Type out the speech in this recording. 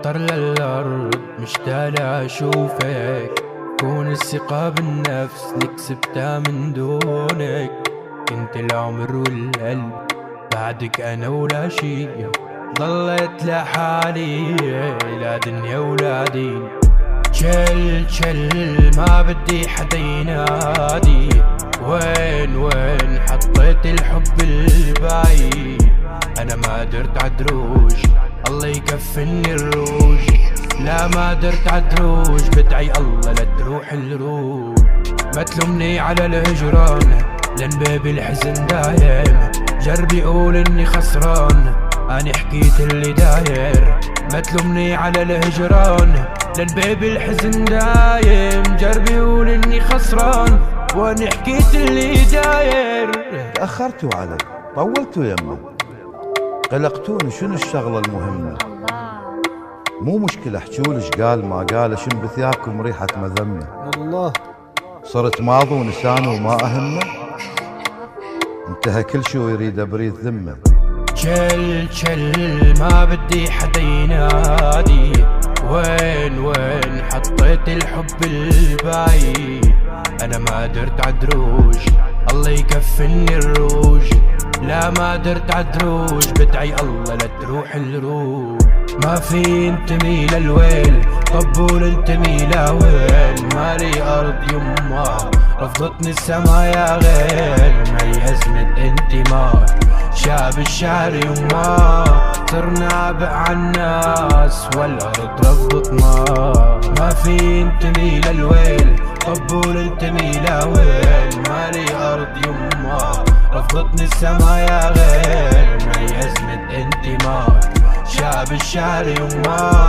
مطر للأرض مشتاق أشوفك، كون الثقة بالنفس اللي كسبتها من دونك. كنت العمر والقلب بعدك أنا ولا شي، ضليت لحالي لا دنيا ولا دين. شل ما بدي حدا ينادي، وين حطيت الحب البعيد. أنا ما درت عدروج الله يكفني الروج، لا ما درت عدروج بدعي الله لا تروح الروج. ما تلومني على الهجران لان باب الحزن دايم، جربي قول اني خسران اني حكيت اللي داير. ما تلومني على الهجران لان باب الحزن دايم، جربي قول اني خسران واني حكيت اللي داير. تأخرتوا علي طولتوا يمه، قلقتوني شنو الشغلة المهمة. مو مشكلة احجولش قال ما قال، شن بثيابكم ريحة مذمة. الله صرت ماضي ونساني وما أهمه، انتهى كل شي ويريد أبريد ذمة. شل ما بدي حدا ينادي، وين حطيت الحب البعيد. أنا ما درت عدروج الله يكفني الروج، لا ما درت عدروج بدعي الله لا تروح الروج. ما في انتمي للويل طبول انتمي لويل، مالي أرض يما رفضتني السما يا غير. معي أزمة انتماء شاب الشعر يما، صرنا عبء عالناس والأرض رفضتنا. ما في انتمي للويل طبول انتمي لويل، مالي أرض يما رفضتني السما يا غير. معي أزمة انتماء شاب الشعر يما،